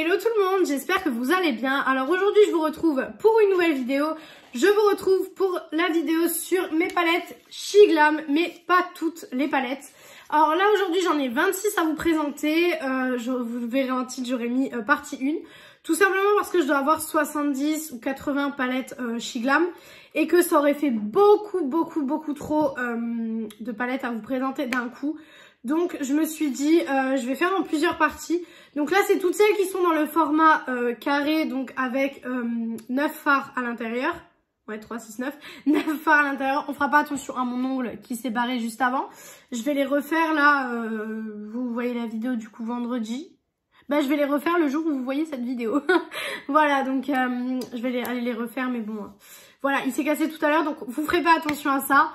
Hello tout le monde, j'espère que vous allez bien. Alors aujourd'hui je vous retrouve pour une nouvelle vidéo. Je vous retrouve pour la vidéo sur mes palettes Shiglam, mais pas toutes les palettes. Alors là aujourd'hui j'en ai 26 à vous présenter. Vous verrez en titre, j'aurais mis partie 1. Tout simplement parce que je dois avoir 70 ou 80 palettes Shiglam. Et que ça aurait fait beaucoup trop de palettes à vous présenter d'un coup. Donc je me suis dit, je vais faire en plusieurs parties. Donc là c'est toutes celles qui sont dans le format carré, donc avec 9 fards à l'intérieur. Ouais, 3, 6, 9. 9 fards à l'intérieur. On fera pas attention à mon ongle qui s'est barré juste avant. Je vais les refaire là, vous voyez la vidéo du coup vendredi. Bah je vais les refaire le jour où vous voyez cette vidéo. Voilà, donc je vais aller les refaire, mais bon... Voilà, il s'est cassé tout à l'heure, donc vous ferez pas attention à ça.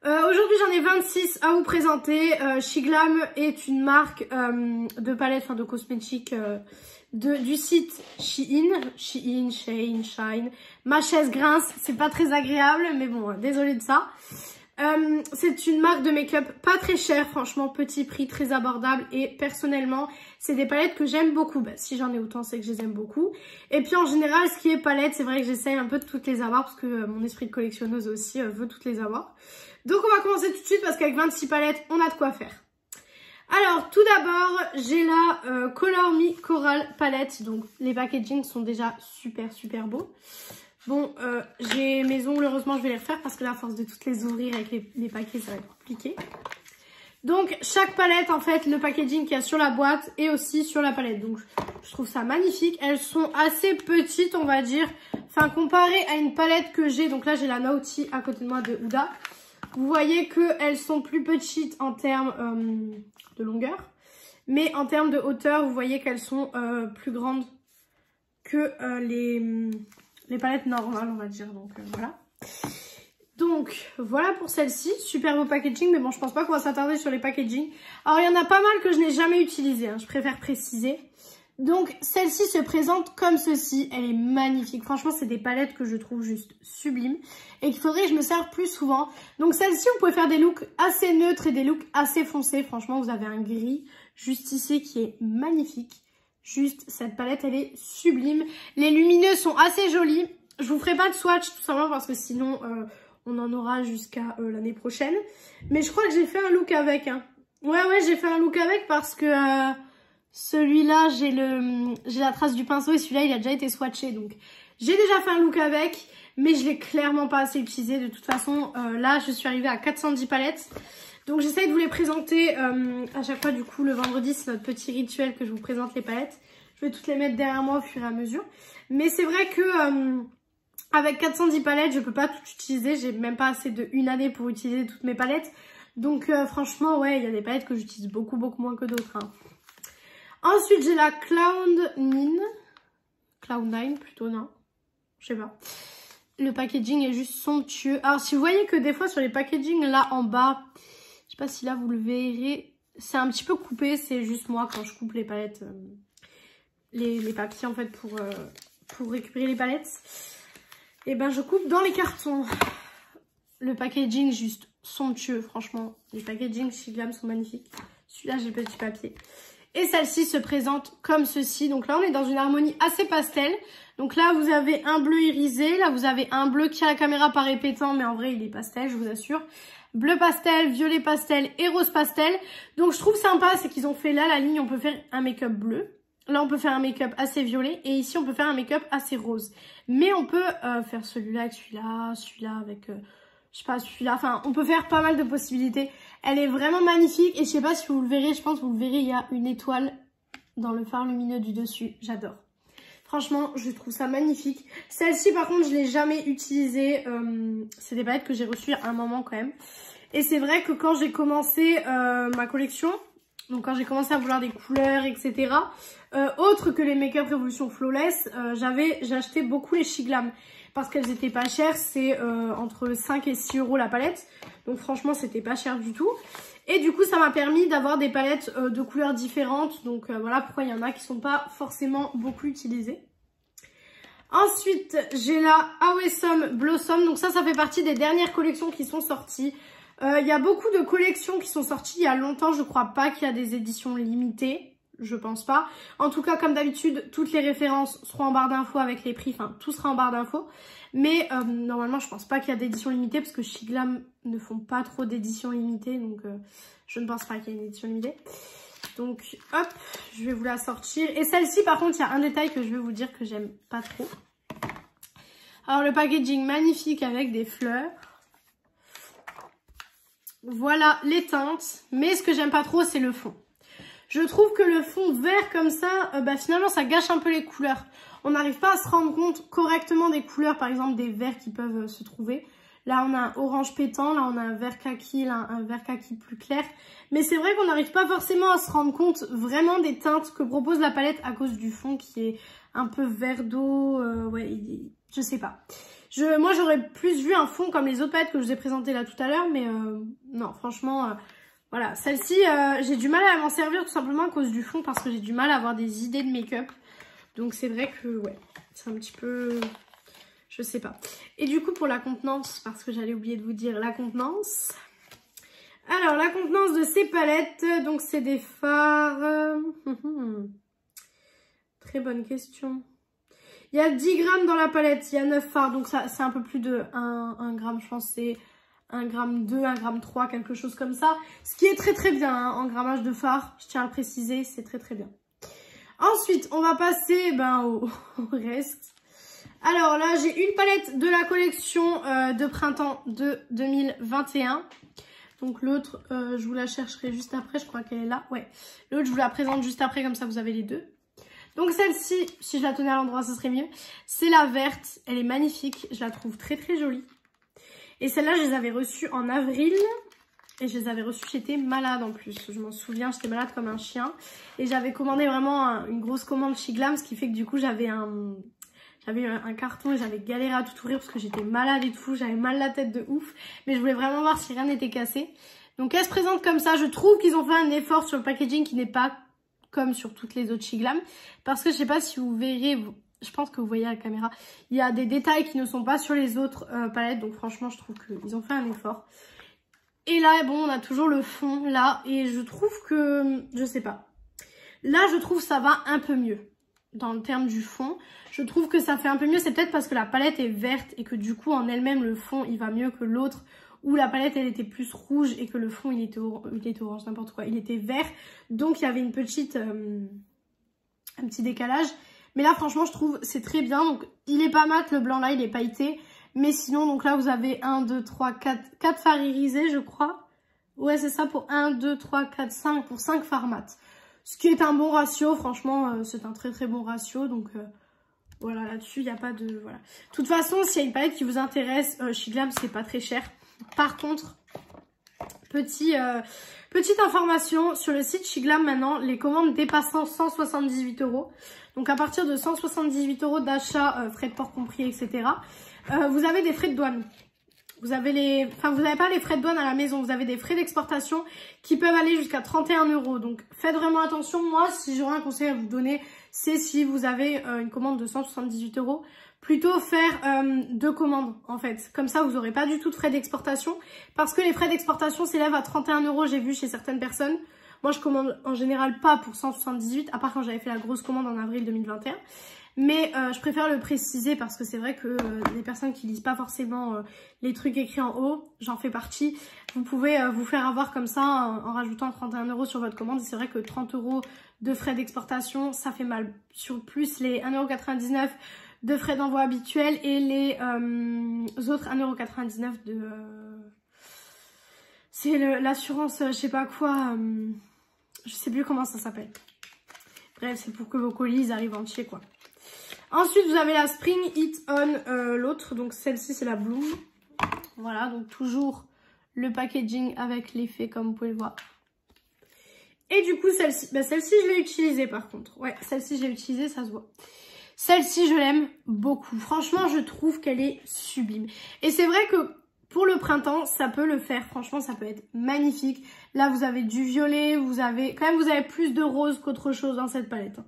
Aujourd'hui, j'en ai 26 à vous présenter. Shiglam est une marque de palettes, enfin de cosmétiques du site Shein. Shein, Shine. Ma chaise grince, c'est pas très agréable, mais bon, désolée de ça. C'est une marque de make-up pas très chère, franchement, petit prix, très abordable. Et personnellement, c'est des palettes que j'aime beaucoup. Bah, si j'en ai autant, c'est que je les aime beaucoup. Et puis en général, ce qui est palette, c'est vrai que j'essaye un peu de toutes les avoir parce que mon esprit de collectionneuse aussi veut toutes les avoir. Donc on va commencer tout de suite parce qu'avec 26 palettes, on a de quoi faire. Alors tout d'abord, j'ai la Color Me Coral palette. Donc les packagings sont déjà super beaux. Bon, j'ai mes ongles, heureusement je vais les refaire parce que là, à force de toutes les ouvrir avec les paquets, ça va être compliqué. Donc chaque palette, en fait, le packaging qu'il y a sur la boîte et aussi sur la palette. Donc je trouve ça magnifique. Elles sont assez petites, on va dire. Enfin, comparé à une palette que j'ai, donc là j'ai la Naughty à côté de moi de Huda. Vous voyez qu'elles sont plus petites en termes de longueur. Mais en termes de hauteur, vous voyez qu'elles sont plus grandes que les palettes normales, on va dire. Donc voilà. Donc voilà pour celle-ci. Super beau packaging, mais bon, je pense pas qu'on va s'attarder sur les packaging. Alors il y en a pas mal que je n'ai jamais utilisé, hein, je préfère préciser. Donc celle-ci se présente comme ceci. Elle est magnifique. Franchement, c'est des palettes que je trouve juste sublimes et qu'il faudrait que je me serve plus souvent. Donc celle-ci, vous pouvez faire des looks assez neutres et des looks assez foncés. Franchement, vous avez un gris juste ici qui est magnifique. Juste, cette palette, elle est sublime. Les lumineux sont assez jolis. Je vous ferai pas de swatch tout simplement parce que sinon, on en aura jusqu'à l'année prochaine. Mais je crois que j'ai fait un look avec. Hein. Ouais, j'ai fait un look avec parce que celui-là, j'ai la trace du pinceau et celui-là, il a déjà été swatché. Donc, j'ai déjà fait un look avec, mais je l'ai clairement pas assez utilisé. De toute façon, là, je suis arrivée à 410 palettes. Donc j'essaye de vous les présenter à chaque fois, du coup le vendredi c'est notre petit rituel que je vous présente les palettes. Je vais toutes les mettre derrière moi au fur et à mesure. Mais c'est vrai que avec 410 palettes je peux pas tout utiliser, j'ai même pas assez de une année pour utiliser toutes mes palettes. Donc franchement ouais, il y a des palettes que j'utilise beaucoup moins que d'autres. Hein. Ensuite j'ai la Cloud9 plutôt, non, je sais pas. Le packaging est juste somptueux. Alors si vous voyez que des fois sur les packaging là en bas, je sais pas si là vous le verrez, c'est un petit peu coupé, c'est juste moi quand je coupe les palettes, les papiers en fait pour récupérer les palettes. Et ben je coupe dans les cartons. Le packaging juste somptueux, franchement, les packaging Shiglam sont magnifiques. Celui-là j'ai le petit papier. Et celle-ci se présente comme ceci. Donc là on est dans une harmonie assez pastel. Donc là vous avez un bleu irisé, là vous avez un bleu qui à la caméra paraît pétant, mais en vrai il est pastel, je vous assure. Bleu pastel, violet pastel et rose pastel. Donc je trouve sympa, c'est qu'ils ont fait là la ligne, on peut faire un make-up bleu. Là on peut faire un make-up assez violet et ici on peut faire un make-up assez rose. Mais on peut faire celui-là avec celui-là avec, je sais pas, celui-là. Enfin on peut faire pas mal de possibilités. Elle est vraiment magnifique et je sais pas si vous le verrez, je pense que vous le verrez, il y a une étoile dans le phare lumineux du dessus. J'adore. Franchement, je trouve ça magnifique. Celle-ci, par contre, je l'ai jamais utilisée. C'est des palettes que j'ai reçues à un moment quand même. Et c'est vrai que quand j'ai commencé ma collection, donc quand j'ai commencé à vouloir des couleurs, etc., autres que les Make-up Revolution Flawless, j'ai acheté beaucoup les Shiglam. Parce qu'elles étaient pas chères, c'est entre 5 et 6 € la palette. Donc franchement, c'était pas cher du tout. Et du coup, ça m'a permis d'avoir des palettes de couleurs différentes. Donc voilà pourquoi il y en a qui sont pas forcément beaucoup utilisées. Ensuite, j'ai la Awesome Blossom. Donc ça fait partie des dernières collections qui sont sorties. Il y a beaucoup de collections qui sont sorties il y a longtemps. Je crois pas qu'il y a des éditions limitées. Je pense pas. En tout cas, comme d'habitude, toutes les références seront en barre d'infos avec les prix. Enfin, tout sera en barre d'infos. Mais normalement, je pense pas qu'il y a d'édition limitée parce que chez Glam ne font pas trop d'édition limitée. Donc, je ne pense pas qu'il y ait une édition limitée. Donc, hop, je vais vous la sortir. Et celle-ci, par contre, il y a un détail que je vais vous dire que j'aime pas trop. Alors, le packaging magnifique avec des fleurs. Voilà les teintes. Mais ce que j'aime pas trop, c'est le fond. Je trouve que le fond vert comme ça, finalement ça gâche un peu les couleurs. On n'arrive pas à se rendre compte correctement des couleurs, par exemple des verts qui peuvent se trouver. Là on a un orange pétant, là on a un vert kaki, là un vert kaki plus clair. Mais c'est vrai qu'on n'arrive pas forcément à se rendre compte vraiment des teintes que propose la palette à cause du fond qui est un peu vert d'eau. Ouais, je sais pas. Moi j'aurais plus vu un fond comme les autres palettes que je vous ai présentées là tout à l'heure, mais non franchement... Voilà, celle-ci, j'ai du mal à m'en servir tout simplement à cause du fond parce que j'ai du mal à avoir des idées de make-up. Donc c'est vrai que, ouais, c'est un petit peu... Je sais pas. Et du coup, pour la contenance, parce que j'allais oublier de vous dire la contenance. Alors, la contenance de ces palettes, donc c'est des fards... Très bonne question. Il y a 10 grammes dans la palette, il y a 9 fards, donc ça c'est un peu plus de 1 gramme, je pense c'est... 1 gramme 2, 1 gramme 3, quelque chose comme ça. Ce qui est très très bien hein, en grammage de fard, je tiens à le préciser, c'est très très bien. Ensuite, on va passer au reste. Alors là, j'ai une palette de la collection de printemps de 2021. Donc l'autre, je vous la chercherai juste après, je crois qu'elle est là. Ouais, l'autre, je vous la présente juste après, comme ça vous avez les deux. Donc celle-ci, si je la tenais à l'endroit, ce serait mieux. C'est la verte, elle est magnifique, je la trouve très très jolie. Et celle-là, je les avais reçues en avril. Et je les avais reçues, j'étais malade en plus. Je m'en souviens, j'étais malade comme un chien. Et j'avais commandé vraiment une grosse commande chez Glam. Ce qui fait que du coup, j'avais un carton et j'avais galéré à tout ouvrir parce que j'étais malade et tout. J'avais mal la tête de ouf. Mais je voulais vraiment voir si rien n'était cassé. Donc elle se présente comme ça. Je trouve qu'ils ont fait un effort sur le packaging qui n'est pas comme sur toutes les autres chez Glam. Parce que je sais pas si vous verrez... Je pense que vous voyez à la caméra, il y a des détails qui ne sont pas sur les autres palettes. Donc franchement, je trouve qu'ils ont fait un effort. Et là, bon, on a toujours le fond là. Et je trouve que, je sais pas. Là, je trouve que ça va un peu mieux. Dans le terme du fond, je trouve que ça fait un peu mieux. C'est peut-être parce que la palette est verte et que du coup, en elle-même, le fond, il va mieux que l'autre. Où la palette, elle était plus rouge et que le fond, il était orange, n'importe quoi. Il était vert. Donc, il y avait un petit décalage. Mais là, franchement, je trouve c'est très bien. Donc, il est pas mat, le blanc là, il est pailleté. Mais sinon, donc là, vous avez 1, 2, 3, 4 fards irisés, je crois. Ouais, c'est ça pour 1, 2, 3, 4, 5, pour 5 fards mat. Ce qui est un bon ratio, franchement, c'est un très très bon ratio. Donc, voilà, là-dessus, il n'y a pas de... Voilà. De toute façon, s'il y a une palette qui vous intéresse, chez Glam, c'est pas très cher. Par contre, petite information, sur le site chez Glam, maintenant, les commandes dépassant 178 €. Donc à partir de 178 € d'achat, frais de port compris, etc. Vous avez des frais de douane. Vous n'avez pas les frais de douane à la maison. Vous avez des frais d'exportation qui peuvent aller jusqu'à 31 €. Donc faites vraiment attention. Moi, si j'aurais un conseil à vous donner, c'est si vous avez une commande de 178 €, plutôt faire 2 commandes en fait. Comme ça, vous n'aurez pas du tout de frais d'exportation. Parce que les frais d'exportation s'élèvent à 31 €, j'ai vu chez certaines personnes. Moi, je commande en général pas pour 178, à part quand j'avais fait la grosse commande en avril 2021. Mais je préfère le préciser parce que c'est vrai que les personnes qui lisent pas forcément les trucs écrits en haut, j'en fais partie. Vous pouvez vous faire avoir comme ça en rajoutant 31 € sur votre commande. C'est vrai que 30 € de frais d'exportation, ça fait mal. Sur plus les 1,99 € de frais d'envoi habituels et les autres 1,99 € de... C'est l'assurance, je sais pas quoi... Je sais plus comment ça s'appelle. Bref, c'est pour que vos colis ils arrivent entiers, quoi. Ensuite, vous avez la Spring It On, l'autre. Donc, celle-ci, c'est la Bloom. Voilà, donc toujours le packaging avec l'effet, comme vous pouvez le voir. Et du coup, celle-ci, celle-ci, je l'ai utilisée, par contre. Ouais, celle-ci, je l'ai utilisée, ça se voit. Celle-ci, je l'aime beaucoup. Franchement, je trouve qu'elle est sublime. Et c'est vrai que... Pour le printemps, ça peut le faire. Franchement, ça peut être magnifique. Là, vous avez du violet. Vous avez plus de rose qu'autre chose dans cette palette.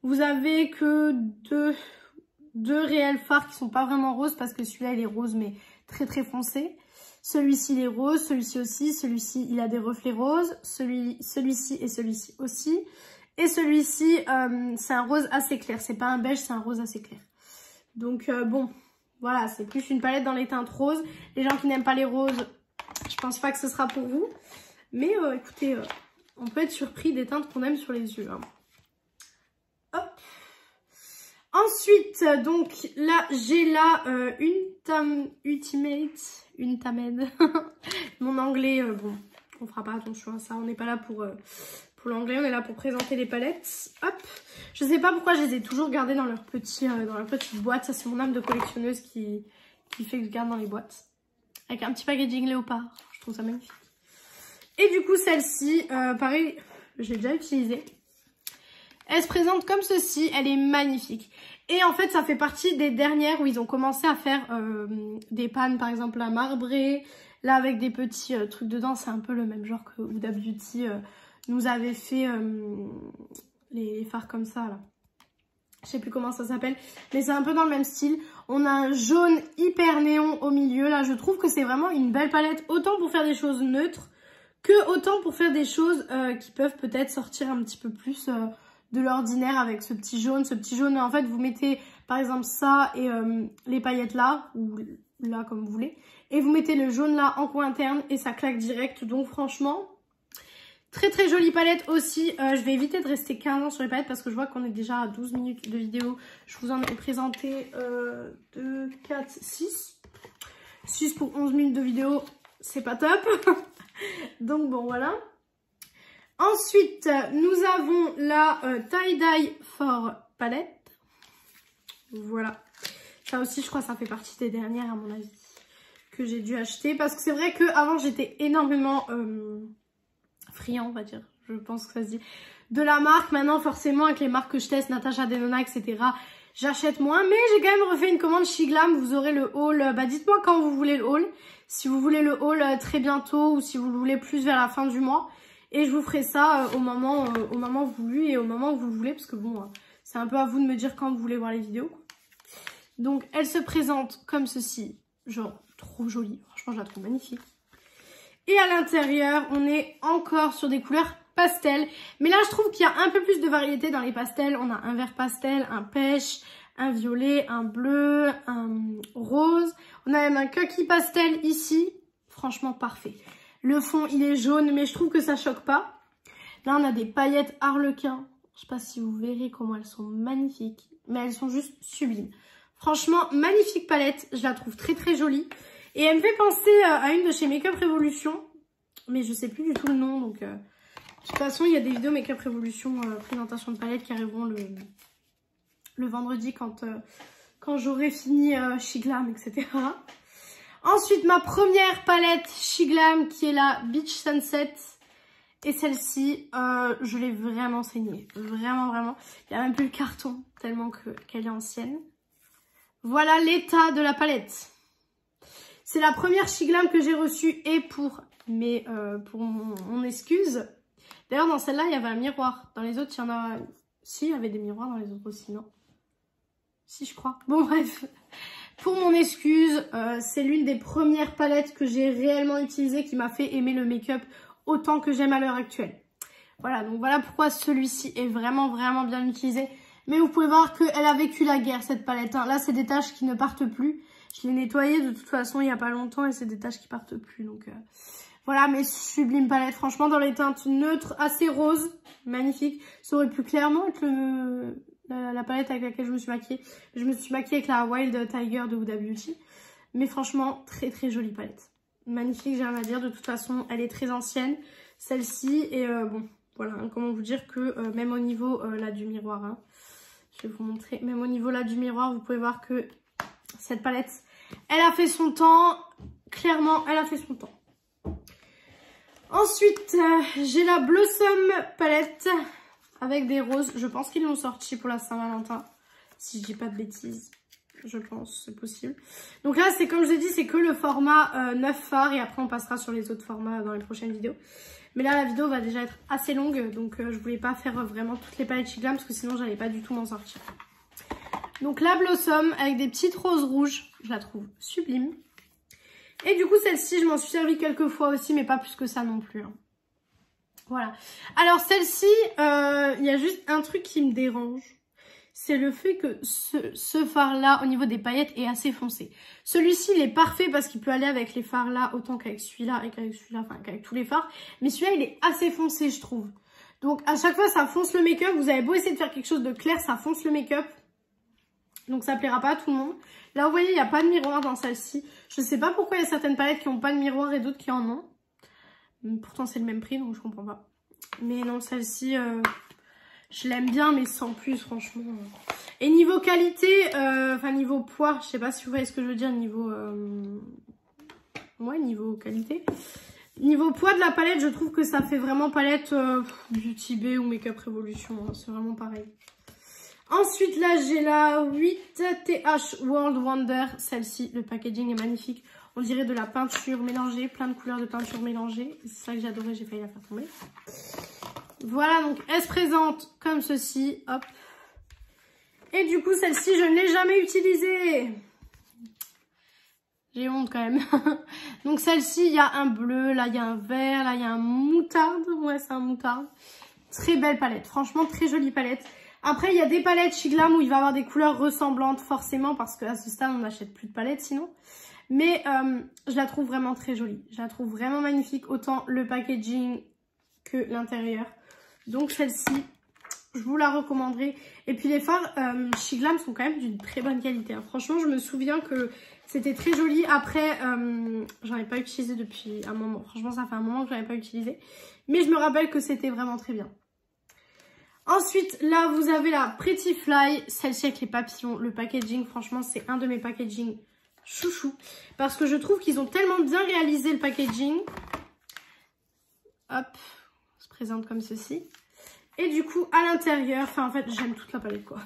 Vous avez que deux réels fards qui sont pas vraiment roses parce que celui-là, il est rose mais très très foncé. Celui-ci, il est rose. Celui-ci aussi. Celui-ci, il a des reflets roses. Celui-ci et celui-ci aussi. Et celui-ci, c'est un rose assez clair. C'est pas un beige, c'est un rose assez clair. Donc bon, voilà, c'est plus une palette dans les teintes roses. Les gens qui n'aiment pas les roses, je pense pas que ce sera pour vous. Mais écoutez, on peut être surpris des teintes qu'on aime sur les yeux. Hein. Hop. Ensuite, donc là, j'ai là une Tamed. Mon anglais, bon, on fera pas attention à ça. On n'est pas là pour l'anglais, on est là pour présenter les palettes. Hop. Je sais pas pourquoi je les ai toujours gardées dans leur petite boîte. Ça, c'est mon âme de collectionneuse qui fait que je garde dans les boîtes. Avec un petit packaging léopard. Je trouve ça magnifique. Et du coup, celle-ci, pareil, j'ai déjà utilisée. Elle se présente comme ceci, elle est magnifique. Et en fait, ça fait partie des dernières où ils ont commencé à faire des pannes, par exemple, à marbré. Là, avec des petits trucs dedans, c'est un peu le même genre que Huda Beauty nous avait fait les fards comme ça, là. Je sais plus comment ça s'appelle, mais c'est un peu dans le même style. On a un jaune hyper néon au milieu. Là, je trouve que c'est vraiment une belle palette, autant pour faire des choses neutres, que autant pour faire des choses qui peuvent peut-être sortir un petit peu plus de l'ordinaire avec ce petit jaune. Ce petit jaune, en fait, vous mettez par exemple ça et les paillettes là, ou là comme vous voulez. Et vous mettez le jaune là en coin interne et ça claque direct. Donc franchement, très très jolie palette aussi. Je vais éviter de rester 15 ans sur les palettes parce que je vois qu'on est déjà à 12 minutes de vidéo. Je vous en ai présenté 2, 4, 6. 6 pour 11 minutes de vidéo, c'est pas top. Donc bon, voilà. Ensuite, nous avons la Tie-Dye for palette. Voilà. Ça aussi, je crois que ça fait partie des dernières, à mon avis, que j'ai dû acheter. Parce que c'est vrai qu'avant, j'étais énormément friand, on va dire. Je pense que ça se dit. De la marque. Maintenant, forcément, avec les marques que je teste, Natasha Denona, etc., j'achète moins. Mais j'ai quand même refait une commande SheGlam. Vous aurez le haul. Bah, dites-moi quand vous voulez le haul. Si vous voulez le haul très bientôt ou si vous le voulez plus vers la fin du mois. Et je vous ferai ça au moment voulu et au moment où vous le voulez. Parce que bon, c'est un peu à vous de me dire quand vous voulez voir les vidéos. Donc, elle se présente comme ceci. Genre, trop jolie. Franchement, je la trouve magnifique. Et à l'intérieur, on est encore sur des couleurs pastel. Mais là, je trouve qu'il y a un peu plus de variété dans les pastels. On a un vert pastel, un pêche, un violet, un bleu, un rose. On a même un kaki pastel ici. Franchement, parfait. Le fond, il est jaune, mais je trouve que ça choque pas. Là, on a des paillettes harlequin. Je sais pas si vous verrez comment elles sont magnifiques. Mais elles sont juste sublimes. Franchement, magnifique palette. Je la trouve très très jolie. Et elle me fait penser à une de chez Makeup Revolution. Mais je sais plus du tout le nom. Donc, de toute façon, il y a des vidéos Makeup Revolution, présentation de palettes qui arriveront le vendredi quand j'aurai fini SheGlam, etc. Ensuite, ma première palette SheGlam qui est la Beach Sunset. Et celle-ci, je l'ai vraiment saignée. Vraiment, vraiment. Il n'y a même plus le carton tellement qu'elle est ancienne. Voilà l'état de la palette. C'est la première SheGlam que j'ai reçue et pour mon excuse. D'ailleurs, dans celle-là, il y avait un miroir. Dans les autres, il y en a... Si, il y avait des miroirs dans les autres aussi, non? Si, je crois. Bon, bref. Pour mon excuse, c'est l'une des premières palettes que j'ai réellement utilisées qui m'a fait aimer le make-up autant que j'aime à l'heure actuelle. Voilà, donc voilà pourquoi celui-ci est vraiment, vraiment bien utilisé. Mais vous pouvez voir qu'elle a vécu la guerre, cette palette. Hein. Là, c'est des taches qui ne partent plus. Je l'ai nettoyée de toute façon il n'y a pas longtemps et c'est des taches qui partent plus. Donc voilà, mais sublime palette. Franchement, dans les teintes neutres, assez roses, magnifique. Ça aurait pu clairement être la palette avec laquelle je me suis maquillée. Je me suis maquillée avec la Wild Tiger de Huda Beauty. Mais franchement, très très jolie palette. Magnifique, j'ai rien à dire. De toute façon, elle est très ancienne, celle-ci. Et bon, voilà, hein, comment vous dire que même au niveau là du miroir, hein, je vais vous montrer. Même au niveau là du miroir, vous pouvez voir que cette palette, elle a fait son temps. Clairement, elle a fait son temps. Ensuite, j'ai la Blossom palette avec des roses. Je pense qu'ils l'ont sorti pour la Saint-Valentin. Si je dis pas de bêtises. Je pense, c'est possible. Donc là, c'est comme je l'ai dit, c'est que le format 9 fards. Et après, on passera sur les autres formats dans les prochaines vidéos. Mais là, la vidéo va déjà être assez longue. Donc, je voulais pas faire vraiment toutes les palettes SheGlam. Parce que sinon, j'allais pas du tout m'en sortir. Donc la Blossom avec des petites roses rouges. Je la trouve sublime. Et du coup, celle-ci, je m'en suis servi quelques fois aussi. Mais pas plus que ça non plus. Hein. Voilà. Alors celle-ci, il y a juste un truc qui me dérange. C'est le fait que ce fard-là, au niveau des paillettes, est assez foncé. Celui-ci, il est parfait parce qu'il peut aller avec les fards-là autant qu'avec celui-là et qu'avec celui-là, enfin qu'avec tous les fards. Mais celui-là, il est assez foncé, je trouve. Donc à chaque fois, ça fonce le make-up. Vous avez beau essayer de faire quelque chose de clair, ça fonce le make-up. Donc ça plaira pas à tout le monde. Là, vous voyez, il n'y a pas de miroir dans celle-ci. Je sais pas pourquoi il y a certaines palettes qui n'ont pas de miroir et d'autres qui en ont. Pourtant, c'est le même prix, donc je comprends pas. Mais non, celle-ci... je l'aime bien, mais sans plus, franchement. Et niveau qualité, enfin niveau poids, je sais pas si vous voyez ce que je veux dire, niveau... ouais, niveau qualité. Niveau poids de la palette, je trouve que ça fait vraiment palette Beauty Bay ou Makeup Revolution. Hein, c'est vraiment pareil. Ensuite, là, j'ai la 8TH World Wonder. Celle-ci, le packaging est magnifique. On dirait de la peinture mélangée, plein de couleurs de peinture mélangée. C'est ça que j'adorais, j'ai failli la faire tomber. Voilà, donc elle se présente comme ceci, hop. Et du coup, celle-ci, je ne l'ai jamais utilisée. J'ai honte quand même. Donc celle-ci, il y a un bleu, là il y a un vert, là il y a un moutarde. Ouais, c'est un moutarde. Très belle palette, franchement très jolie palette. Après, il y a des palettes chez Glam où il va y avoir des couleurs ressemblantes forcément parce qu'à ce stade, on n'achète plus de palettes sinon. Mais je la trouve vraiment très jolie. Je la trouve vraiment magnifique, autant le packaging que l'intérieur. Donc celle-ci, je vous la recommanderai. Et puis les fards chez Glam sont quand même d'une très bonne qualité. Hein. Franchement, je me souviens que c'était très joli. Après, j'en ai pas utilisé depuis un moment. Franchement, ça fait un moment que j'en ai pas utilisé. Mais je me rappelle que c'était vraiment très bien. Ensuite, là, vous avez la Pretty Fly. Celle-ci avec les papillons. Le packaging, franchement, c'est un de mes packaging chouchou. Parce que je trouve qu'ils ont tellement bien réalisé le packaging. Hop, on se présente comme ceci. Et du coup, à l'intérieur, enfin en fait, j'aime toute la palette quoi.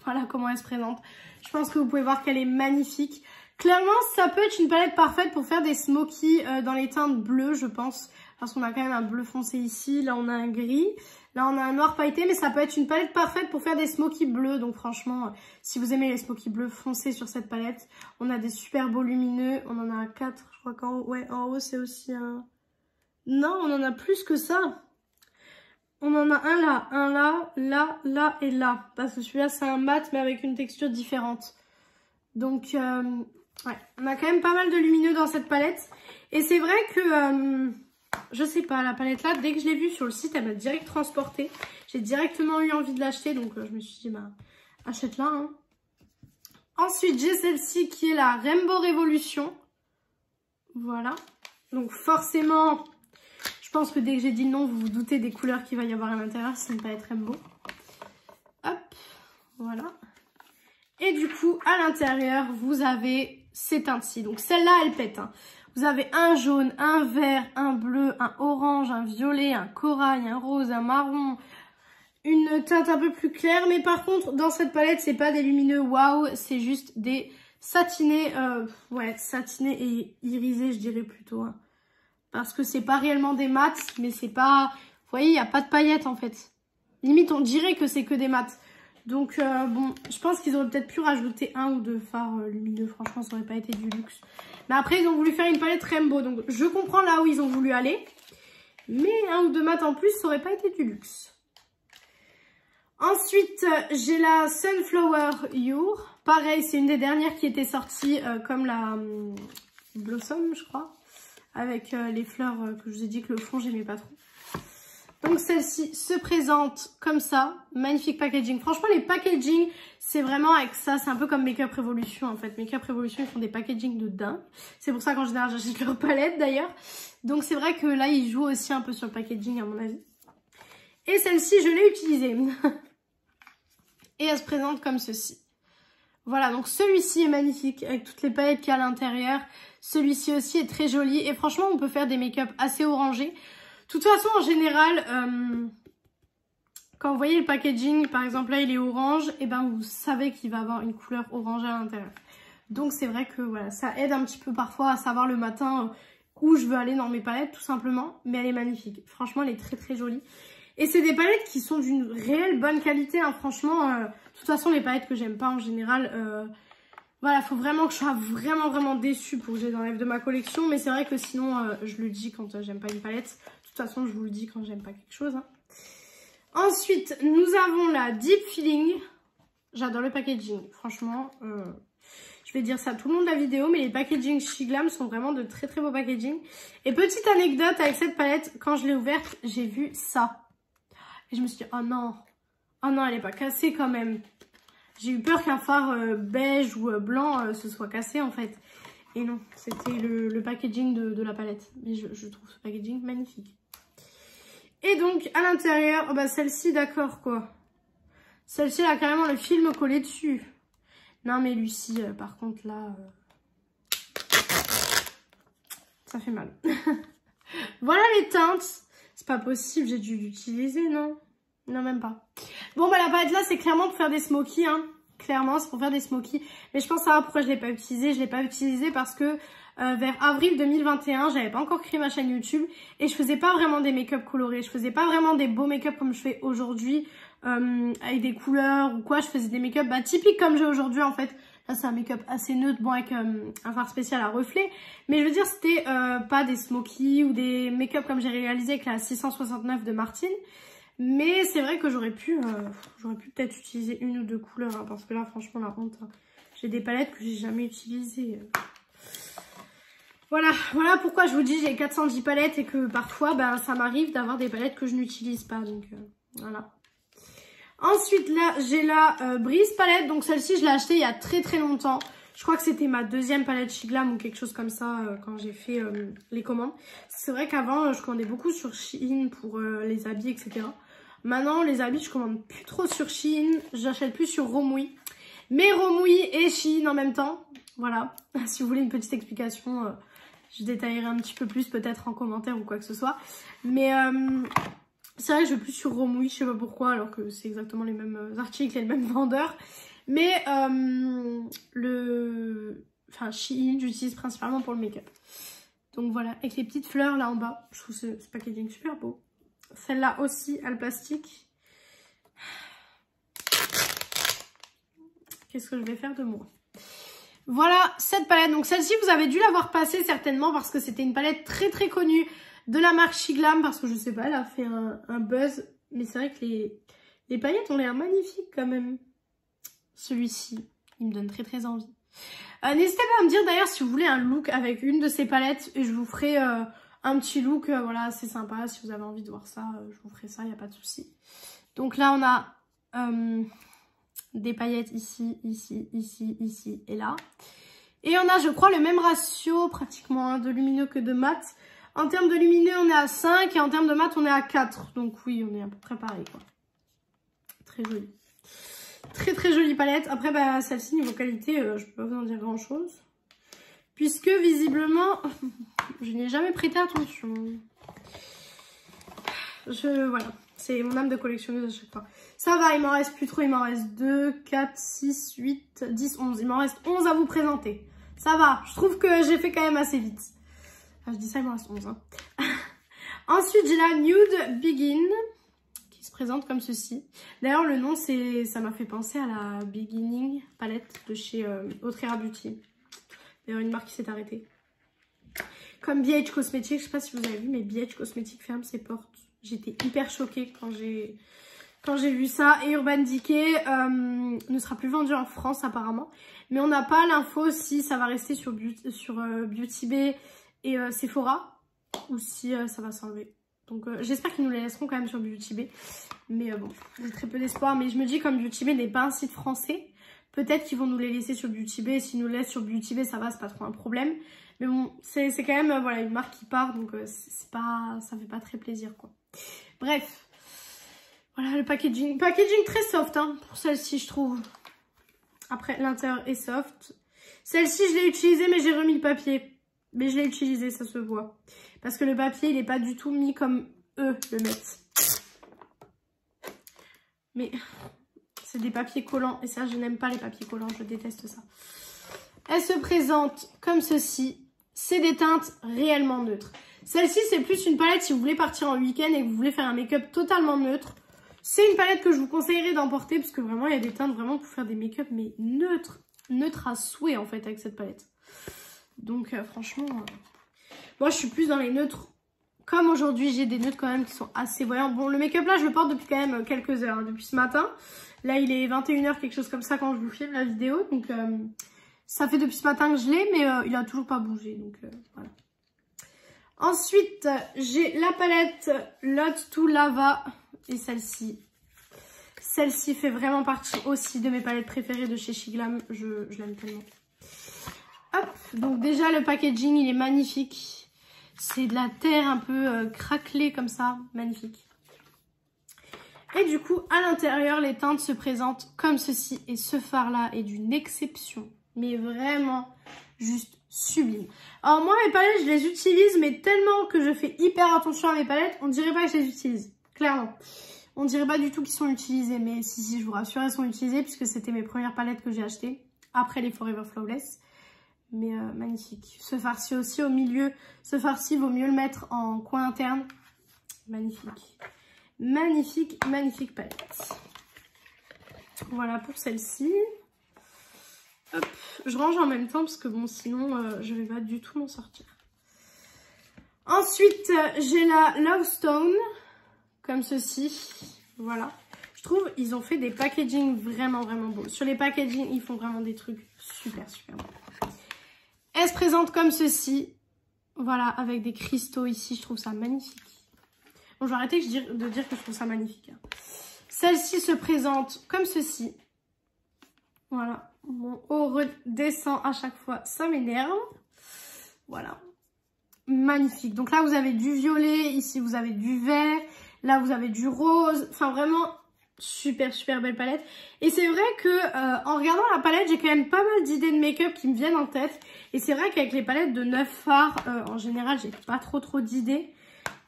Voilà comment elle se présente. Je pense que vous pouvez voir qu'elle est magnifique. Clairement, ça peut être une palette parfaite pour faire des smokies dans les teintes bleues, je pense. Parce qu'on a quand même un bleu foncé ici, là on a un gris, là on a un noir pailleté, mais ça peut être une palette parfaite pour faire des smokies bleus. Donc franchement, si vous aimez les smokies bleus, foncez sur cette palette. On a des super beaux lumineux, on en a 4, je crois qu'en haut, ouais, en haut c'est aussi un... Non, on en a plus que ça. On en a un là, là et là. Parce que celui-là c'est un mat mais avec une texture différente. Donc ouais, on a quand même pas mal de lumineux dans cette palette. Et c'est vrai que... je sais pas, la palette là, dès que je l'ai vue sur le site, elle m'a direct transportée. J'ai directement eu envie de l'acheter, donc je me suis dit, bah, achète-la. Hein. Ensuite, j'ai celle-ci qui est la Rainbow Revolution. Voilà. Donc forcément, je pense que dès que j'ai dit le nom, vous vous doutez des couleurs qu'il va y avoir à l'intérieur. C'est une palette Rainbow. Hop, voilà. Et du coup, à l'intérieur, vous avez ces teintes-ci. Donc celle-là, elle pète, hein. Vous avez un jaune, un vert, un bleu, un orange, un violet, un corail, un rose, un marron, une teinte un peu plus claire. Mais par contre, dans cette palette, c'est pas des lumineux waouh, c'est juste des satinés, ouais, satinés et irisés, je dirais plutôt. Hein. Parce que c'est pas réellement des mats, mais c'est pas... Vous voyez, il n'y a pas de paillettes en fait. Limite, on dirait que c'est que des mats. Donc bon, je pense qu'ils auraient peut-être pu rajouter un ou deux fards lumineux. Franchement, ça aurait pas été du luxe. Mais après, ils ont voulu faire une palette Rainbow. Donc je comprends là où ils ont voulu aller. Mais un ou deux mats en plus, ça aurait pas été du luxe. Ensuite, j'ai la Sunflower Your. Pareil, c'est une des dernières qui était sortie comme la Blossom, je crois. Avec les fleurs que je vous ai dit que le fond, j'aimais pas trop. Donc celle-ci se présente comme ça, magnifique packaging. Franchement les packaging, c'est vraiment avec ça, c'est un peu comme Makeup Revolution en fait. Makeup Revolution, ils font des packaging de dingue. C'est pour ça qu'en général j'achète leur palette d'ailleurs. Donc c'est vrai que là ils jouent aussi un peu sur le packaging à mon avis. Et celle-ci je l'ai utilisée. Et elle se présente comme ceci. Voilà, donc celui-ci est magnifique avec toutes les paillettes qu'il y a à l'intérieur. Celui-ci aussi est très joli et franchement on peut faire des make-up assez orangés. De toute façon, en général, quand vous voyez le packaging, par exemple là il est orange, et ben vous savez qu'il va avoir une couleur orangée à l'intérieur. Donc c'est vrai que voilà, ça aide un petit peu parfois à savoir le matin où je veux aller dans mes palettes tout simplement. Mais elle est magnifique, franchement elle est très très jolie. Et c'est des palettes qui sont d'une réelle bonne qualité, hein. Franchement, de toute façon les palettes que j'aime pas en général... Voilà, faut vraiment que je sois vraiment déçue pour que je les enlève de ma collection. Mais c'est vrai que sinon, je le dis quand j'aime pas une palette. De toute toute façon, je vous le dis quand j'aime pas quelque chose. Hein. Ensuite, nous avons la Deep Feeling. J'adore le packaging. Franchement, je vais dire ça tout le long de la vidéo, mais les packaging SheGlam sont vraiment de très très beaux packaging. Et petite anecdote avec cette palette, quand je l'ai ouverte, j'ai vu ça. Et je me suis dit, oh non, elle est pas cassée quand même. J'ai eu peur qu'un fard beige ou blanc se soit cassé en fait. Et non, c'était le packaging de la palette. Mais je trouve ce packaging magnifique. Et donc, à l'intérieur, oh bah celle-ci, d'accord quoi. Celle-ci, elle a carrément le film collé dessus. Non mais Lucie, par contre là, ça fait mal. Voilà les teintes. C'est pas possible, j'ai dû l'utiliser, non? Non, même pas. Bon bah la palette là, c'est clairement pour faire des smokies, hein. Clairement, c'est pour faire des smokies. Mais je pense savoir pourquoi je l'ai pas utilisé. Je l'ai pas utilisé parce que vers avril 2021, j'avais pas encore créé ma chaîne YouTube. Et je faisais pas vraiment des make-up colorés. Je faisais pas vraiment des beaux make-up comme je fais aujourd'hui. Avec des couleurs ou quoi. Je faisais des make-up typiques comme j'ai aujourd'hui en fait. Là, c'est un make-up assez neutre. Bon, avec un fard spécial à reflets. Mais je veux dire, c'était pas des smokies ou des make-up comme j'ai réalisé avec la 669 de Martine. Mais c'est vrai que j'aurais pu peut-être utiliser une ou deux couleurs. Hein, parce que là, franchement, la honte. Hein. J'ai des palettes que j'ai jamais utilisées. Voilà pourquoi je vous dis j'ai 410 palettes et que parfois, ça m'arrive d'avoir des palettes que je n'utilise pas. Donc, voilà. Ensuite, là, j'ai la Breeze palette. Donc, celle-ci, je l'ai achetée il y a très très longtemps. Je crois que c'était ma deuxième palette SheGlam ou quelque chose comme ça quand j'ai fait les commandes. C'est vrai qu'avant, je commandais beaucoup sur Shein pour les habits, etc. Maintenant, les habits, je commande plus trop sur Shein. J'achète plus sur Romwe. Mais Romwe et Shein en même temps. Voilà. Si vous voulez une petite explication, je détaillerai un petit peu plus peut-être en commentaire ou quoi que ce soit. Mais c'est vrai que je vais plus sur Romwe, je sais pas pourquoi, alors que c'est exactement les mêmes articles et les mêmes vendeurs. Mais Shein, j'utilise principalement pour le make-up. Donc voilà, avec les petites fleurs là en bas. Je trouve ce packaging super beau. Celle-là aussi, à le plastique. Qu'est-ce que je vais faire de moi? Voilà cette palette. Donc celle-ci, vous avez dû l'avoir passée certainement parce que c'était une palette très très connue de la marque SheGlam. Parce que je sais pas, elle a fait un buzz. Mais c'est vrai que les paillettes ont l'air magnifiques quand même. Celui-ci, il me donne très très envie. N'hésitez pas à me dire d'ailleurs si vous voulez un look avec une de ces palettes. Et je vous ferai un petit look, voilà, assez sympa. Si vous avez envie de voir ça, je vous ferai ça, il n'y a pas de souci. Donc là, on a des paillettes ici, ici, ici, ici et là. Et on a, je crois, le même ratio pratiquement hein, de lumineux que de mat. En termes de lumineux, on est à 5 et en termes de mat, on est à 4. Donc oui, on est à peu près pareil, quoi. Très joli. Très très jolie palette. Après, celle-ci, niveau qualité, je peux pas vous en dire grand-chose. Puisque, visiblement, je n'ai jamais prêté attention. Voilà. C'est mon âme de collectionneuse à chaque fois. Ça va, il m'en reste plus trop. Il m'en reste 2, 4, 6, 8, 10, 11. Il m'en reste 11 à vous présenter. Ça va. Je trouve que j'ai fait quand même assez vite. Enfin, je dis ça, il m'en reste 11. Hein. Ensuite, j'ai la Nude Begin. Qui se présente comme ceci. D'ailleurs, le nom, ça m'a fait penser à la Beginning palette de chez Autrera Beauty. D'ailleurs, une marque qui s'est arrêtée. Comme BH Cosmetics. Je sais pas si vous avez vu, mais BH Cosmetics ferme ses portes. J'étais hyper choquée quand j'ai vu ça. Et Urban Decay ne sera plus vendu en France apparemment. Mais on n'a pas l'info si ça va rester sur Beauty Bay et Sephora. Ou si ça va s'enlever. Donc j'espère qu'ils nous les laisseront quand même sur Beauty Bay. Mais bon, j'ai très peu d'espoir. Mais je me dis comme Beauty Bay n'est pas un site français, peut-être qu'ils vont nous les laisser sur Beauty Bay. S'ils nous laissent sur Beauty Bay, ça va, c'est pas trop un problème. Mais bon, c'est quand même voilà, une marque qui part. Donc ça fait pas très plaisir quoi. Bref. Voilà le packaging. Packaging très soft hein, pour celle-ci je trouve. Après l'intérieur est soft. Celle-ci je l'ai utilisée mais j'ai remis le papier. Mais je l'ai utilisé, ça se voit. Parce que le papier il est pas du tout mis comme eux le mettent. Mais c'est des papiers collants. Et ça je n'aime pas les papiers collants, je déteste ça. Elle se présente comme ceci. C'est des teintes réellement neutres. Celle-ci c'est plus une palette si vous voulez partir en week-end et que vous voulez faire un make-up totalement neutre. C'est une palette que je vous conseillerais d'emporter parce que vraiment il y a des teintes vraiment pour faire des make-up mais neutres. Neutres à souhait en fait avec cette palette. Donc franchement, moi je suis plus dans les neutres comme aujourd'hui j'ai des nudes quand même qui sont assez voyants. Bon, le make-up là je le porte depuis quand même quelques heures, hein, depuis ce matin. Là il est 21 h, quelque chose comme ça quand je vous filme la vidéo. Donc ça fait depuis ce matin que je l'ai, mais il a toujours pas bougé. Donc voilà. Ensuite j'ai la palette Lot to Lava et celle-ci. Celle-ci fait vraiment partie aussi de mes palettes préférées de chez Shiglam. Je l'aime tellement. Hop, donc déjà le packaging il est magnifique. C'est de la terre un peu craquelée comme ça, magnifique. Et du coup à l'intérieur les teintes se présentent comme ceci. Et ce fard là est d'une exception, mais vraiment juste sublime. Alors moi mes palettes je les utilise, mais tellement que je fais hyper attention à mes palettes, on dirait pas que je les utilise, clairement. On dirait pas du tout qu'ils sont utilisés, mais si, je vous rassure, elles sont utilisées puisque c'était mes premières palettes que j'ai achetées après les Forever Flawless. Mais magnifique. Ce farci aussi au milieu, ce farci vaut mieux le mettre en coin interne. Magnifique. Magnifique, magnifique palette. Voilà pour celle-ci. Hop, je range en même temps parce que bon, sinon je vais pas du tout m'en sortir. Ensuite, j'ai la Love Stone. Comme ceci, voilà. Je trouve ils ont fait des packaging vraiment beaux. Sur les packaging, ils font vraiment des trucs super beaux. Elle se présente comme ceci, voilà, avec des cristaux ici. Je trouve ça magnifique. Bon, je vais arrêter de dire que je trouve ça magnifique. Hein. Celle-ci se présente comme ceci. Voilà. Mon haut redescend à chaque fois, ça m'énerve. Voilà. Magnifique. Donc là, vous avez du violet, ici vous avez du vert. Là, vous avez du rose. Enfin, vraiment, super belle palette. Et c'est vrai que en regardant la palette, j'ai quand même pas mal d'idées de make-up qui me viennent en tête. Et c'est vrai qu'avec les palettes de 9 fards, en général, j'ai pas trop d'idées.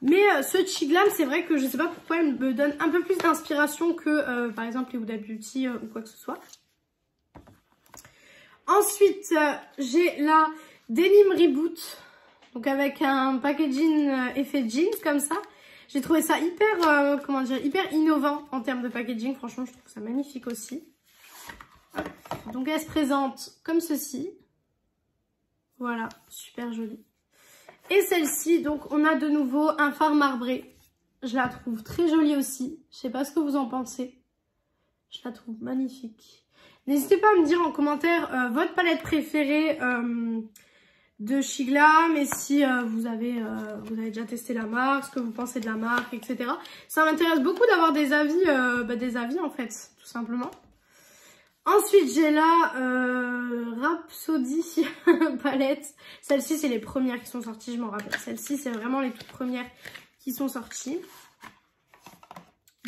Mais ce Shiglam, c'est vrai que je sais pas pourquoi elle me donne un peu plus d'inspiration que, par exemple, les Huda Beauty ou quoi que ce soit. Ensuite, j'ai la Denim Reboot. Donc, avec un packaging effet jeans comme ça. J'ai trouvé ça hyper, comment dire, hyper innovant en termes de packaging. Franchement, je trouve ça magnifique aussi. Hop. Donc, elle se présente comme ceci. Voilà, super jolie. Et celle-ci, donc, on a de nouveau un fard marbré. Je la trouve très jolie aussi. Je sais pas ce que vous en pensez. Je la trouve magnifique. N'hésitez pas à me dire en commentaire votre palette préférée de Shiglam, et si vous avez déjà testé la marque, ce que vous pensez de la marque, etc. Ça m'intéresse beaucoup d'avoir des avis en fait, tout simplement. Ensuite, j'ai la Rhapsody palette. Celle-ci, c'est les premières qui sont sorties, je m'en rappelle. Celle-ci, c'est vraiment les toutes premières qui sont sorties.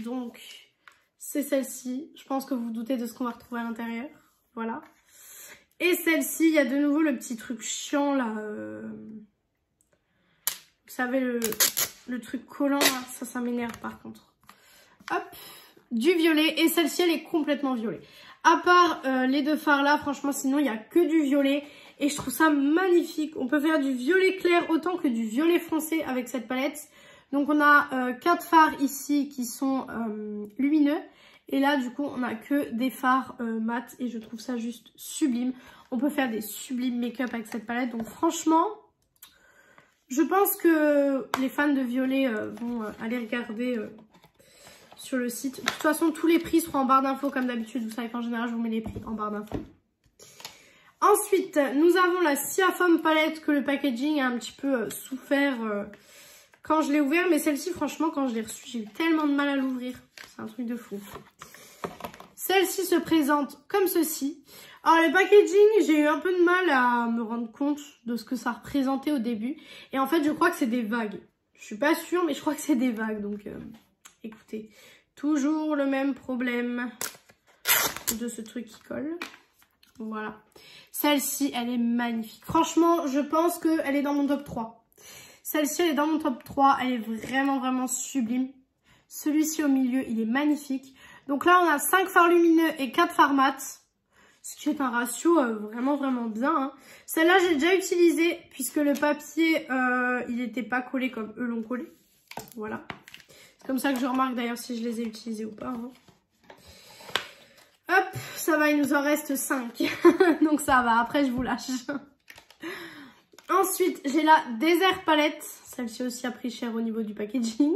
Donc, c'est celle-ci. Je pense que vous vous doutez de ce qu'on va retrouver à l'intérieur. Voilà. Et celle-ci, il y a de nouveau le petit truc chiant là. Vous savez, le truc collant là. Ça m'énerve par contre. Hop, du violet. Et celle-ci, elle est complètement violet. À part les deux fards là, franchement, sinon, il n'y a que du violet. Et je trouve ça magnifique. On peut faire du violet clair autant que du violet foncé avec cette palette. Donc, on a 4 fards ici qui sont lumineux. Et là, du coup, on a que des fards mat et je trouve ça juste sublime. On peut faire des sublimes make-up avec cette palette. Donc franchement, je pense que les fans de violet vont aller regarder sur le site. De toute façon, tous les prix seront en barre d'infos comme d'habitude. Vous savez qu'en général, je vous mets les prix en barre d'infos. Ensuite, nous avons la Siafoam palette que le packaging a un petit peu souffert quand je l'ai ouvert. Mais celle-ci, franchement, quand je l'ai reçue, j'ai eu tellement de mal à l'ouvrir. C'est un truc de fou. Celle-ci se présente comme ceci. Alors, le packaging, j'ai eu un peu de mal à me rendre compte de ce que ça représentait au début. Et en fait, je crois que c'est des vagues. Je suis pas sûre, mais je crois que c'est des vagues. Donc, écoutez, toujours le même problème de ce truc qui colle. Voilà. Celle-ci, elle est magnifique. Franchement, je pense qu'elle est dans mon top 3. Celle-ci, elle est dans mon top 3. Elle est vraiment sublime. Celui-ci au milieu, il est magnifique. Donc là, on a 5 fards lumineux et 4 fards mat. Ce qui est un ratio vraiment bien. Hein. Celle-là, j'ai déjà utilisé puisque le papier, il n'était pas collé comme eux l'ont collé. Voilà. C'est comme ça que je remarque d'ailleurs si je les ai utilisés ou pas. Hein. Hop, ça va, il nous en reste 5. Donc ça va, après je vous lâche. Ensuite, j'ai la Desert Palette. Celle-ci aussi a pris cher au niveau du packaging.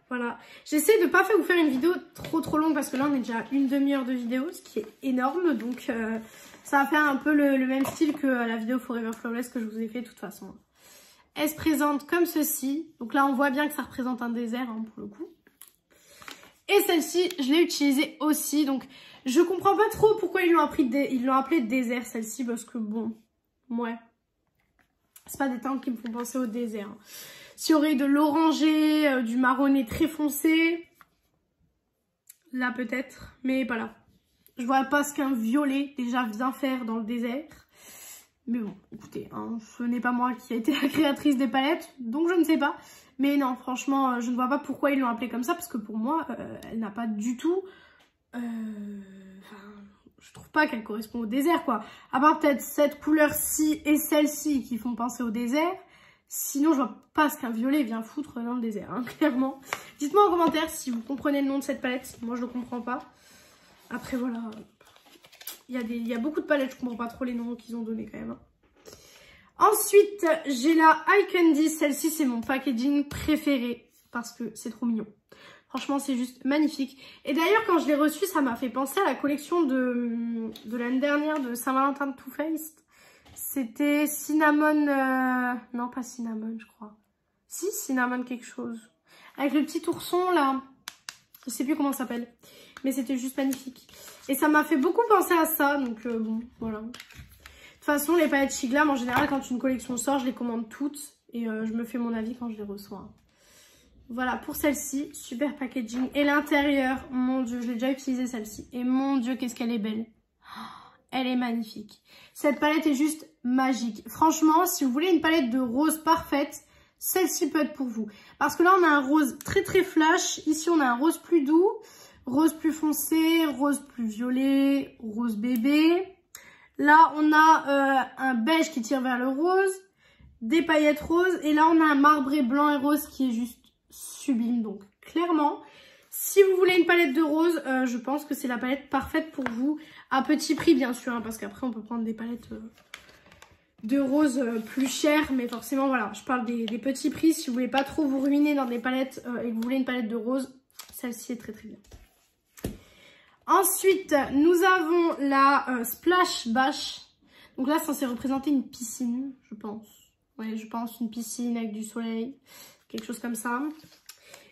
Voilà. J'essaie de pas vous faire une vidéo trop longue parce que là on est déjà à une demi-heure de vidéo, ce qui est énorme. Donc ça va faire un peu le même style que la vidéo Forever Flawless que je vous ai fait de toute façon. Elle se présente comme ceci. Donc là on voit bien que ça représente un désert hein, pour le coup. Et celle-ci je l'ai utilisée aussi. Donc je comprends pas trop pourquoi ils l'ont appelé désert celle-ci parce que bon, ouais. C'est pas des teintes qui me font penser au désert. Hein. S'il y aurait de l'orangé, du marronné très foncé, là peut-être, mais pas là. Je vois pas ce qu'un violet déjà vient faire dans le désert. Mais bon, écoutez, hein, ce n'est pas moi qui a été la créatrice des palettes, donc je ne sais pas. Mais non, franchement, je ne vois pas pourquoi ils l'ont appelée comme ça, parce que pour moi, elle n'a pas du tout... je trouve pas qu'elle correspond au désert, quoi. À part peut-être cette couleur-ci et celle-ci qui font penser au désert. Sinon, je vois pas ce qu'un violet vient foutre dans le désert, hein, clairement. Dites-moi en commentaire si vous comprenez le nom de cette palette. Moi, je le comprends pas. Après, voilà. Il y a beaucoup de palettes, je comprends pas trop les noms qu'ils ont donnés quand même. Hein. Ensuite, j'ai la Eye Candy. Celle-ci, c'est mon packaging préféré parce que c'est trop mignon. Franchement, c'est juste magnifique. Et d'ailleurs, quand je l'ai reçue, ça m'a fait penser à la collection de l'année dernière de Saint-Valentin de Too Faced. C'était cinnamon... Non, pas cinnamon, je crois. Si, cinnamon quelque chose. Avec le petit ourson, là. Je sais plus comment ça s'appelle. Mais c'était juste magnifique. Et ça m'a fait beaucoup penser à ça. Donc, bon, voilà. De toute façon, les palettes Shiglam, en général, quand une collection sort, je les commande toutes. Et je me fais mon avis quand je les reçois. Voilà, pour celle-ci, super packaging. Et l'intérieur, mon Dieu, je l'ai déjà utilisé celle-ci. Et mon Dieu, qu'est-ce qu'elle est belle. Elle est magnifique. Cette palette est juste magique. Franchement, si vous voulez une palette de rose parfaite, celle-ci peut être pour vous. Parce que là, on a un rose très flash. Ici, on a un rose plus doux, rose plus foncé, rose plus violet, rose bébé. Là, on a un beige qui tire vers le rose, des paillettes roses. Et là, on a un marbré blanc et rose qui est juste sublime. Donc, clairement... Si vous voulez une palette de rose, je pense que c'est la palette parfaite pour vous. À petit prix, bien sûr, hein, parce qu'après, on peut prendre des palettes de rose plus chères. Mais forcément, voilà, je parle des petits prix. Si vous voulez pas trop vous ruiner dans des palettes et que vous voulez une palette de rose, celle-ci est très bien. Ensuite, nous avons la Splash Bash. Donc là, c'est censé représenter une piscine, je pense. Ouais, je pense une piscine avec du soleil, quelque chose comme ça.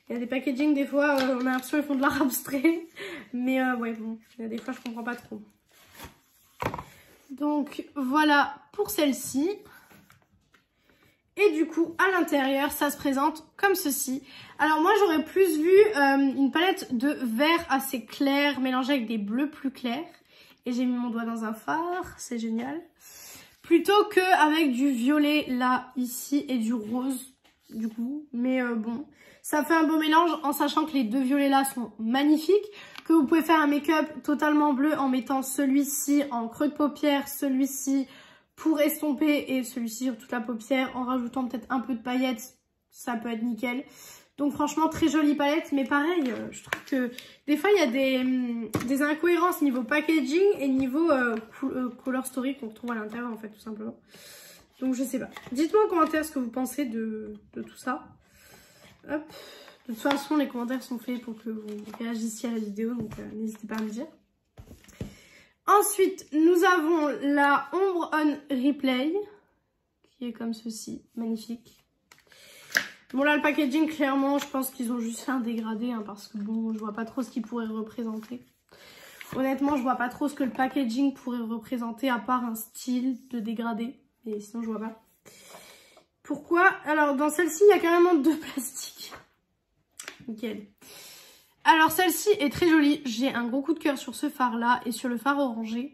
Il y a des packaging, des fois, on a l'impression qu'ils font de l'art abstrait. Mais ouais, bon, il y a des fois, je comprends pas trop. Donc, voilà pour celle-ci. Et du coup, à l'intérieur, ça se présente comme ceci. Alors, moi, j'aurais plus vu une palette de vert assez clair, mélangée avec des bleus plus clairs. Et j'ai mis mon doigt dans un phare, c'est génial. Plutôt qu'avec du violet, là, ici, et du rose, du coup. Mais bon... Ça fait un beau mélange en sachant que les deux violets là sont magnifiques. Que vous pouvez faire un make-up totalement bleu en mettant celui-ci en creux de paupière, celui-ci pour estomper et celui-ci sur toute la paupière en rajoutant peut-être un peu de paillettes. Ça peut être nickel. Donc franchement très jolie palette. Mais pareil, je trouve que des fois il y a des incohérences niveau packaging et niveau color story qu'on retrouve à l'intérieur en fait tout simplement. Donc je sais pas. Dites-moi en commentaire ce que vous pensez de tout ça. Hop. De toute façon, les commentaires sont faits pour que vous réagissiez à la vidéo, donc n'hésitez pas à me dire. Ensuite, nous avons la Ombre On Replay, qui est comme ceci, magnifique. Bon là, le packaging, clairement, je pense qu'ils ont juste fait un dégradé, hein, parce que bon, je vois pas trop ce qu'il pourrait représenter. Honnêtement, je vois pas trop ce que le packaging pourrait représenter, à part un style de dégradé, et sinon je vois pas. Pourquoi? Alors, dans celle-ci, il y a carrément 2 plastiques. Nickel. Alors, celle-ci est très jolie. J'ai un gros coup de cœur sur ce phare-là et sur le phare orangé.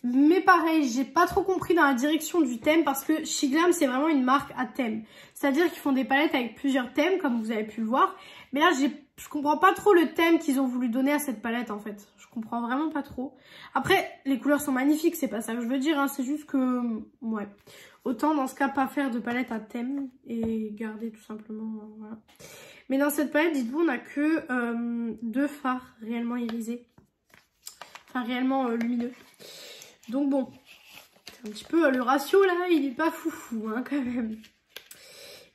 Mais pareil, j'ai pas trop compris dans la direction du thème parce que Shiglam, c'est vraiment une marque à thème. C'est-à-dire qu'ils font des palettes avec plusieurs thèmes, comme vous avez pu le voir. Mais là, je comprends pas trop le thème qu'ils ont voulu donner à cette palette, en fait. Je comprends vraiment pas trop. Après, les couleurs sont magnifiques, c'est pas ça que je veux dire. Hein. C'est juste que, ouais... Autant dans ce cas pas faire de palette à thème et garder tout simplement, voilà. Mais dans cette palette, dites-vous, on n'a que 2 fards réellement irisés. Enfin, réellement lumineux. Donc bon, un petit peu le ratio là, il est pas foufou hein, quand même.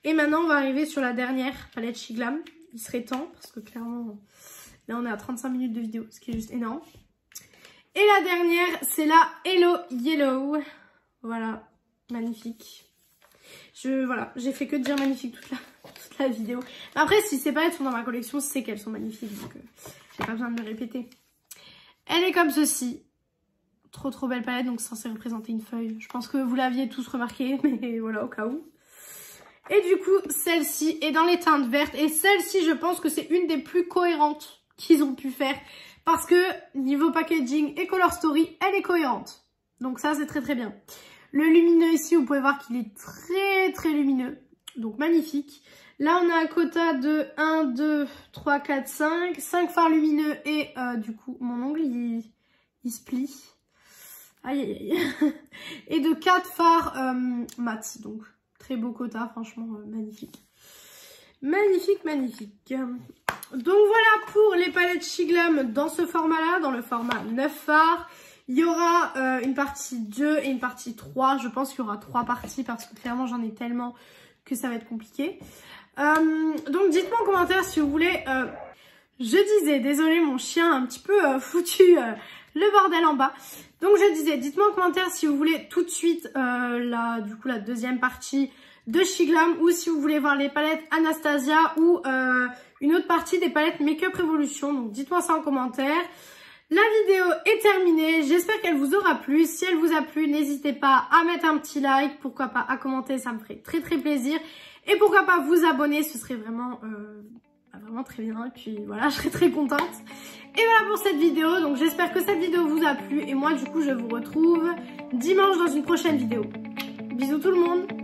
Et maintenant on va arriver sur la dernière palette Shiglam. Il serait temps parce que clairement là on est à 35 minutes de vidéo, ce qui est juste énorme. Et la dernière c'est la Hello Yellow. Voilà, magnifique. Voilà, j'ai fait que dire magnifique toute la vidéo. Après si ces palettes sont dans ma collection, c'est qu'elles sont magnifiques, donc j'ai pas besoin de me répéter. Elle est comme ceci. Trop belle palette, donc censé représenter une feuille. Je pense que vous l'aviez tous remarqué, mais voilà, au cas où. Et du coup, celle-ci est dans les teintes vertes. Et celle-ci, je pense que c'est une des plus cohérentes qu'ils ont pu faire. Parce que niveau packaging et color story, elle est cohérente. Donc ça, c'est très bien. Le lumineux ici, vous pouvez voir qu'il est très lumineux. Donc magnifique. Là, on a un quota de 1, 2, 3, 4, 5. 5 fards lumineux et du coup, mon ongle, il se plie. Aïe. Et de 4 fards mat. Donc, très beau quota, franchement, magnifique. Magnifique. Donc, voilà pour les palettes Shiglam dans ce format-là, dans le format 9 fards. Il y aura une partie 2 et une partie 3. Je pense qu'il y aura 3 parties parce que clairement, j'en ai tellement que ça va être compliqué. Donc, dites-moi en commentaire si vous voulez... je disais, désolé, mon chien a un petit peu foutu le bordel en bas. Donc je disais, dites-moi en commentaire si vous voulez tout de suite la deuxième partie de Shiglam ou si vous voulez voir les palettes Anastasia ou une autre partie des palettes Makeup Revolution. Donc dites-moi ça en commentaire. La vidéo est terminée, j'espère qu'elle vous aura plu. Si elle vous a plu, n'hésitez pas à mettre un petit like, pourquoi pas à commenter, ça me ferait très plaisir. Et pourquoi pas vous abonner, ce serait vraiment très bien. Et puis voilà, je serais très contente. Et voilà pour cette vidéo, donc j'espère que cette vidéo vous a plu. Et moi du coup je vous retrouve dimanche dans une prochaine vidéo. Bisous tout le monde.